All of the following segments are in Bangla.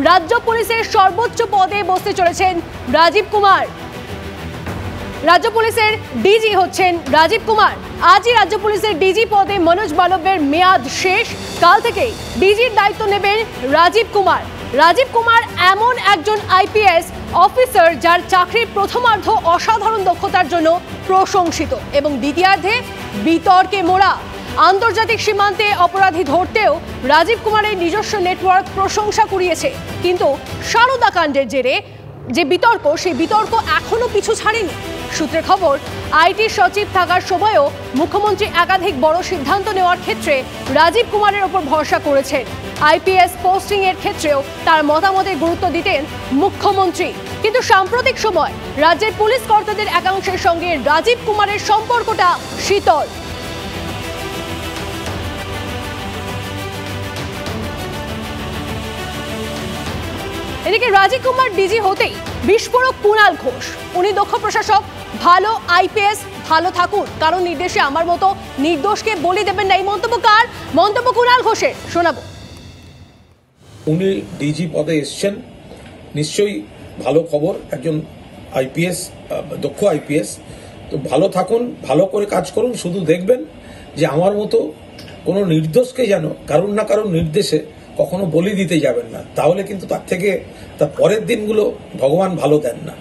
রাজ্য পুলিশের সর্বোচ্চ পদে বসতে চলেছেন রাজীব কুমার। রাজ্য পুলিশের ডিজি হচ্ছেন রাজীব কুমার। আজই রাজ্য পুলিশের ডিজি পদে মনোজ বালবের মেয়াদ শেষ। কাল থেকেই ডিজির দায়িত্ব নেবেন রাজীব কুমার। রাজীব কুমার এমন একজন আইপিএস অফিসার যার চাকরির প্রথমার্ধ অসাধারণ দক্ষতার জন্য প্রশংসিত এবং দ্বিতীয়ার্ধে বিতর্কে মোড়া। আন্তর্জাতিক সীমান্তে অপরাধী ধরতেও রাজীব কুমারের নিজস্ব নেটওয়ার্ক প্রশংসা কুড়িয়েছে। কিন্তু সারদা কাণ্ডের জেরে যে বিতর্ক, সেই বিতর্ক এখনো পিছু ছাড়েনি। সূত্রের খবর, আইটি সচিব থাকার সময়ও মুখ্যমন্ত্রী একাধিক বড় সিদ্ধান্ত নেওয়ার ক্ষেত্রে রাজীব কুমারের ওপর ভরসা করেছেন। আইপিএস পোস্টিং এর ক্ষেত্রেও তার মতামতের গুরুত্ব দিতেন মুখ্যমন্ত্রী। কিন্তু সাম্প্রতিক সময় রাজ্যের পুলিশ কর্তাদের একাংশের সঙ্গে রাজীব কুমারের সম্পর্কটা শীতল। এদিকে রাজীব কুমার ডিজি হতেই বিস্ফোরক কুণাল ঘোষ। উনি দক্ষ প্রশাসক, ভালো আইপিএস, ভালো থাকুন, কারণ নির্দেশে আমার মতো নির্দোষকে বলি দেবেন না। এই মন্তব্য কার? মন্তব্য কুণাল ঘোষের, শোনাবো। উনি ডিজি পদে এসছেন, নিশ্চয়ই ভালো খবর। একজন আইপিএস, দক্ষ আইপিএস, তো ভালো থাকুন, ভালো করে কাজ করুন। শুধু দেখবেন যে আমার মতো কোনো নির্দোষকে যেন কারুর না কারুর নির্দেশে কখনো বলি দিতে যাবেন না, তাহলে কিন্তু তার থেকে তার পরের দিনগুলো ভগবান ভালো দেন না।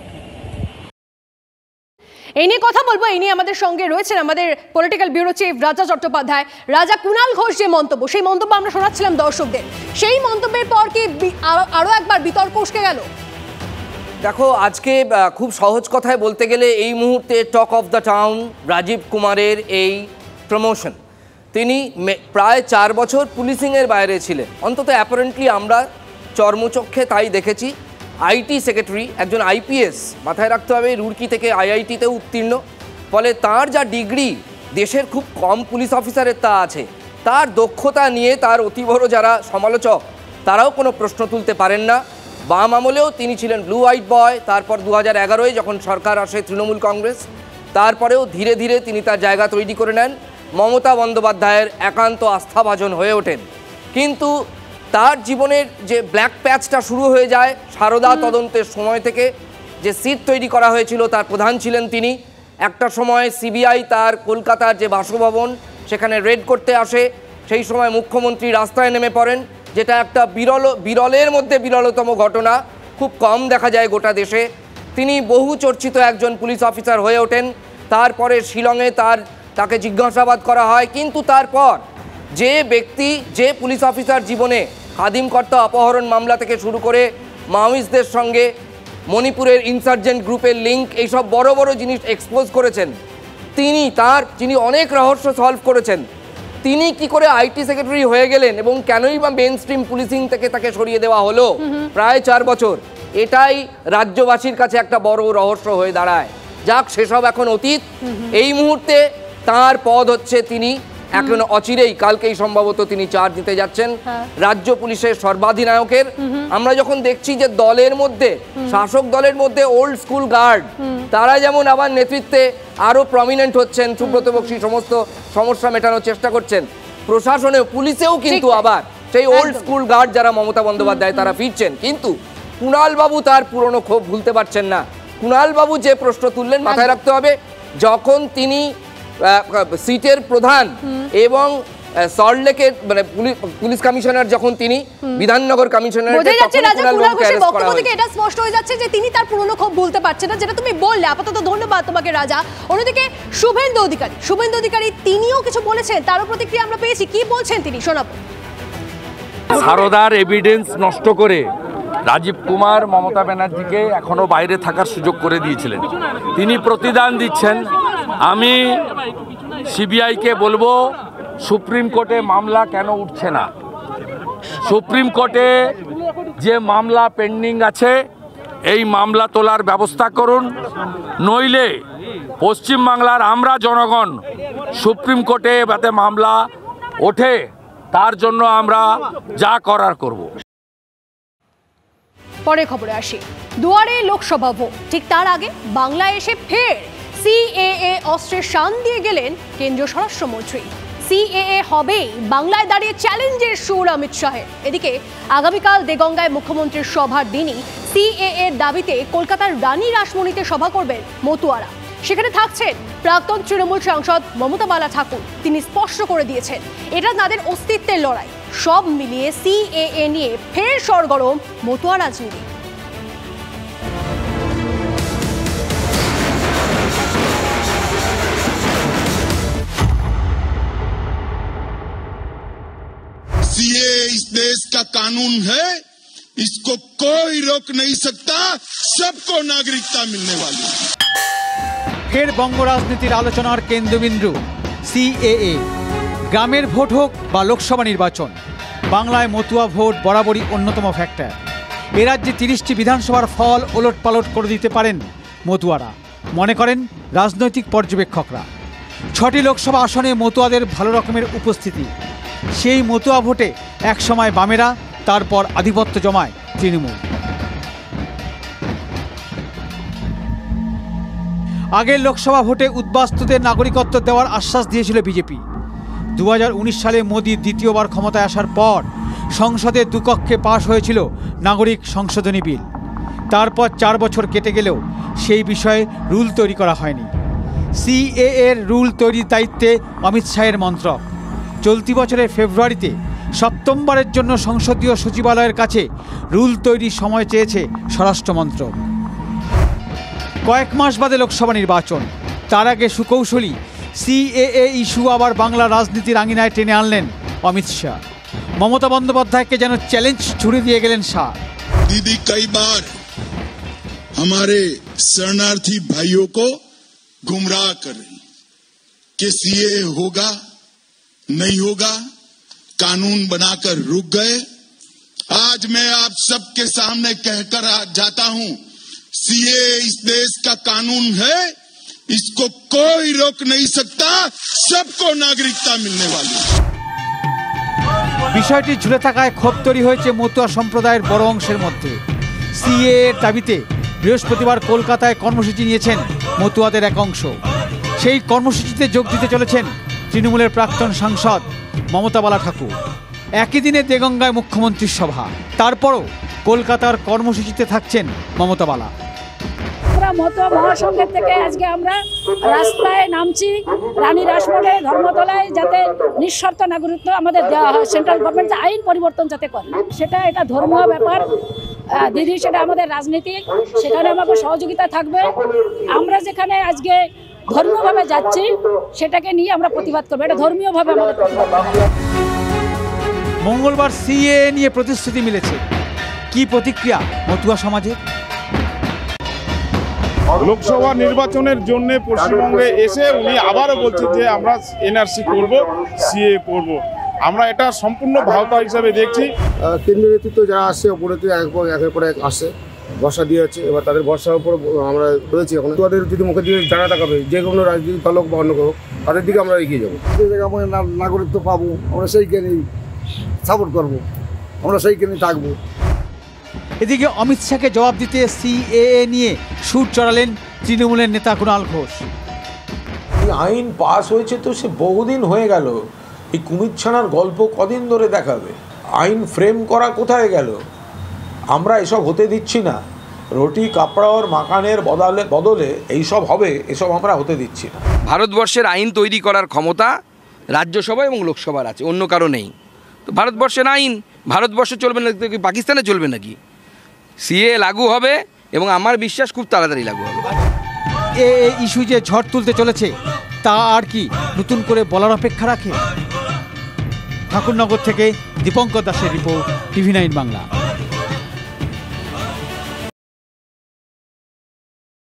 এই নিয়ে কথা বলবো। এই নিয়ে আমাদের সঙ্গে রয়েছেন আমাদের পলিটিক্যাল ব্যুরো চিফ রাজা চট্টোপাধ্যায়। রাজা, কুণাল ঘোষ যে মন্তব্য, সেই মন্তব্য আমরা শোনাচ্ছিলাম দর্শকদের, সেই মন্তব্যের পর কি আরো একবার বিতর্ক উস্কে গেল? দেখো, আজকে খুব সহজ কথায় বলতে গেলে এই মুহূর্তে talk of the town Rajeev কুমারের এই প্রমোশন। তিনি প্রায় 4 বছর পুলিশিংয়ের বাইরে ছিলেন, অন্তত অ্যাপারেন্টলি আমরা চর্মচক্ষে তাই দেখেছি। আইটি সেক্রেটারি, একজন আইপিএস, মাথায় রাখতে হবে রুড়কি থেকে আইআইটিতে উত্তীর্ণ, ফলে তার যা ডিগ্রি, দেশের খুব কম পুলিশ অফিসারের তা আছে। তার দক্ষতা নিয়ে তার অতি বড় যারা সমালোচক, তারাও কোনো প্রশ্ন তুলতে পারেন না। বাম আমলেও তিনি ছিলেন ব্লু হোয়াইট বয়, তারপর 2011-এ যখন সরকার আসে তৃণমূল কংগ্রেস, তারপরেও ধীরে ধীরে তিনি তার জায়গা তৈরি করে নেন, মমতা বন্দ্যোপাধ্যায়ের একান্ত আস্থাভাজন হয়ে ওঠেন। কিন্তু তার জীবনের যে ব্ল্যাক প্যাচটা শুরু হয়ে যায় সারদা তদন্তের সময় থেকে, যে সিট তৈরি করা হয়েছিল তার প্রধান ছিলেন তিনি। একটা সময় সিবিআই তার কলকাতার যে বাসভবন সেখানে রেড করতে আসে, সেই সময় মুখ্যমন্ত্রী রাস্তায় নেমে পড়েন, যেটা একটা বিরলের মধ্যে বিরলতম ঘটনা, খুব কম দেখা যায় গোটা দেশে। তিনি বহু চর্চিত একজন পুলিশ অফিসার হয়ে ওঠেন। তারপরে শিলংয়ে তাকে জিজ্ঞাসাবাদ করা হয়, কিন্তু তারপর যে ব্যক্তি, যে পুলিশ অফিসার জীবনে খাদিমকর্তা অপহরণ মামলা থেকে শুরু করে মাওয়িস্টদের সঙ্গে মণিপুরের ইনসার্জেন্ট গ্রুপের লিঙ্ক, এইসব বড় বড় জিনিস এক্সপোজ করেছেন, যিনি অনেক রহস্য সলভ করেছেন, তিনি কি করে আইটি সেক্রেটারি হয়ে গেলেন এবং কেনই বা মেইন স্ট্রিম পুলিশিং থেকে তাকে সরিয়ে দেওয়া হলো প্রায় 4 বছর, এটাই রাজ্যবাসীর কাছে একটা বড় রহস্য হয়ে দাঁড়ায়। যাক, সেসব এখন অতীত। এই মুহূর্তে তার পদ হচ্ছে, তিনি এখন অচিরেই, কালকেই সম্ভবত তিনি চার্জ দিতে যাচ্ছেন রাজ্য পুলিশের সর্বাধিনায়কের। আমরা যখন দেখছি যে দলের মধ্যে, শাসক দলের মধ্যে ওল্ড স্কুল গার্ড, তারা যেমন আবার নেতৃত্বে আরো প্রমিনেন্ট হচ্ছেন, সুব্রত বক্সী সমস্ত সমস্যা মেটানোর চেষ্টা করছেন, প্রশাসনেও পুলিশেও কিন্তু আবার সেই ওল্ড স্কুল গার্ড যারা মমতা বন্দ্যোপাধ্যায় তারা ফিরছেন। কিন্তু কুণাল বাবু তার পুরনো ক্ষোভ ভুলতে পারছেন না। কুণাল বাবু যে প্রশ্ন তুললেন, মাথায় রাখতে হবে, যখন তিনি সিটের প্রধান এবং সল্টলেকের মানে পুলিশ কমিশনার, যখন তিনি বিধাননগর কমিশনার, এটা স্পষ্ট হয়ে যাচ্ছে যে তিনি তার পুরনো ক্ষোভ ভুলতে পারছেন না, যেটা তুমি বললে। আপাতত ধন্যবাদ তোমাকে রাজা। অন্যদিকে শুভেন্দু অধিকারী তিনিও কিছু বলেছেন, তারও প্রতিক্রিয়া আমরা পেয়েছি। কি বলছেন তিনি, শোনাবো। সারদার এভিডেন্স নষ্ট করে রাজীব কুমার মমতা ব্যানার্জিকে এখনো বাইরে থাকার সুযোগ করে দিয়েছিলেন। তিনি প্রতিদান দিচ্ছেন। আমি সিবিআইকে বলবো, সুপ্রিম কোর্টে মামলা কেন উঠছে না? সুপ্রিম কোর্টে যে মামলা পেন্ডিং আছে, এই মামলা তোলার ব্যবস্থা করুন, নইলে পশ্চিমবাংলার আমরা জনগণ সুপ্রিম কোর্টে যাতে মামলা ওঠে তার জন্য আমরা যা করার করব। পরে খবরে আসি। দুয়ারে লোকসভা ভোট, ঠিক তার আগে বাংলায় এসে ফের সিএএ অস্ত্রের শান দিয়ে গেলেন কেন্দ্রীয় স্বরাষ্ট্রমন্ত্রী। সিএএ হবে, বাংলায় দাঁড়িয়ে চ্যালেঞ্জের সুর অমিত শাহের। এদিকে আগামীকাল দেগঙ্গায় মুখ্যমন্ত্রীর সভার দিনই সিএএ দাবিতে কলকাতার রানী রাসমণিতে সভা করবেন মতুয়ারা। সেখানে থাকছেন প্রাক্তন তৃণমূল সাংসদ মমতা বালা ঠাকুর। তিনি স্পষ্ট করে দিয়েছেন এটা তাদের অস্তিত্বের লড়াই। সব মিলিয়ে সিএএ নিয়ে ফের সরগরম মতুয়া রাজনীতি। सीए इस देश का कानून है, इसको कोई रोक नहीं सकता, सबको नागरिकता मिलने वाली है। ফের বঙ্গ রাজনীতির আলোচনার কেন্দ্রবিন্দু সিএএ। গ্রামের ভোট হোক বা লোকসভা নির্বাচন, বাংলায় মতুয়া ভোট বরাবরই অন্যতম ফ্যাক্টর। এ রাজ্যে 30টি বিধানসভার ফল ওলটপালট করে দিতে পারেন মতুয়ারা, মনে করেন রাজনৈতিক পর্যবেক্ষকরা। 6টি লোকসভা আসনে মতুয়াদের ভালো রকমের উপস্থিতি। সেই মতুয়া ভোটে একসময় বামেরা, তারপর আধিপত্য জমায় তৃণমূল। আগের লোকসভা ভোটে উদ্বাস্তুদের নাগরিকত্ব দেওয়ার আশ্বাস দিয়েছিল বিজেপি। 2019 সালে মোদী দ্বিতীয়বার ক্ষমতায় আসার পর সংসদে দুকক্ষে পাশ হয়েছিল নাগরিক সংশোধনী বিল। তারপর 4 বছর কেটে গেলেও সেই বিষয়ে রুল তৈরি করা হয়নি। সিএএ এর রুল তৈরির দায়িত্বে অমিত শাহের মন্ত্রক। চলতি বছরের ফেব্রুয়ারিতে সপ্তমবারের জন্য সংসদীয় সচিবালয়ের কাছে রুল তৈরির সময় চেয়েছে স্বরাষ্ট্র মন্ত্রক। কয়েক মাস বাদে লোকসভা নির্বাচন, তার আগে সুকৌশলী সিএএ ইস্যু আবার বাংলা রাজনীতির আঙিনায় টেনে আনলেন অমিত শাহ। মমতা বন্দ্যোপাধ্যায়কে যেন চ্যালেঞ্জ ছুড়ে দিয়ে গেলেন শাহ। दीदी कई बार हमारे शरणार्थी भाइयों को गुमराह कर रही कि सीए होगा नहीं होगा, कानून बनाकर रुक गए। आज मैं आप सबके सामने कहकर जाता हूं, सीए इस देश का कानून है, इसको कोई रोक नहीं सकता, सबको नागरिकता मिलने वाली है। বিষয়টি ঝুলে থাকায় ক্ষোভ তৈরি হয়েছে মতুয়া সম্প্রদায়ের বড় অংশের মধ্যে। সিএএ এর দাবিতে বৃহস্পতিবার কলকাতায় কর্মসূচি নিয়েছেন মতুয়াদের এক অংশ। সেই কর্মসূচিতে যোগ দিতে চলেছেন তৃণমূলের প্রাক্তন সাংসদ মমতা বালা ঠাকুর। একই দিনে দেগঙ্গায় মুখ্যমন্ত্রীর সভা, তারপরও কলকাতার কর্মসূচিতে থাকছেন মমতা বালা। মতুয়া মহাসংঘের থেকে আজকে আমরা রাস্তায় নামছি রানী রাসমণি ধর্মতলায়, যাতে নিঃশর্ত নাগরিকত্ব আমাদের দেওয়া হয়। সেন্ট্রাল গভর্নমেন্ট আইন পরিবর্তন যাতে করে, এটা ধর্মীয় ব্যাপার দিদি, সেটা আমাদের রাজনীতি, সেখানে আমাকে সহযোগিতা থাকবে। আমরা যেখানে আজকে ধর্মীয়ভাবে যাচ্ছি সেটাকে নিয়ে আমরা প্রতিবাদ করবো, এটা ধর্মীয়ভাবে আমাদের প্রতিবাদ করবো। মঙ্গলবার সিএএ নিয়ে প্রতিশ্রুতি মিলেছে, কি প্রতিক্রিয়া মতুয়া সমাজের? লোকসভা নির্বাচনের জন্য পশ্চিমবঙ্গে এসে উনি আবারও বলছেন যে আমরা এনআরসি করব, সিএ করব। আমরা এটা সম্পূর্ণ ভাওতা হিসাবে দেখছি। কেন্দ্রীয় নেতৃত্ব যারা আসছে ওপরে একের পর এক আসছে, ভরসা দিয়ে যাচ্ছে। এবার তাদের ভরসার উপর আমরা রয়েছি। এখন তাদের যদি মুখের দিকে জানা তাকাবে, যে কোনো রাজনীতি দল হোক বা অন্য হোক, তাদের দিকে আমরা এগিয়ে যাবো। যে জায়গায় আমরা নাগরিকত্ব পাবো, আমরা সেইখানেই সাপোর্ট করবো, আমরা সেইখানেই থাকবো। এদিকে অমিত শাহকে জবাব দিতে সিএএ নিয়ে সুর চড়ালেন তৃণমূলের নেতা কুণাল ঘোষ। আইন পাস হয়েছে তো সে বহুদিন হয়ে গেল, এই কুমিরছানার গল্প কদিন ধরে দেখাবে? আইন ফ্রেম করা কোথায় গেল? আমরা এসব হতে দিচ্ছি না। রুটি কাপড়ার মাকানের বদলে এইসব হবে, এসব আমরা হতে দিচ্ছি না। ভারতবর্ষের আইন তৈরি করার ক্ষমতা রাজ্যসভা এবং লোকসভার আছে, অন্য কারো নেই। তো ভারতবর্ষের আইন ভারতবর্ষে চলবে না, পাকিস্তানে চলবে নাকি? সিএ লাগু হবে এবং আমার বিশ্বাস খুব তাড়াতাড়ি লাগু হবে। এই ইস্যু যে ঝড় তুলতে চলেছে তা আর কি নতুন করে বলার অপেক্ষা রাখে? ঠাকুরনগর থেকে দীপঙ্কর দাসের রিপোর্ট, TV9 বাংলা।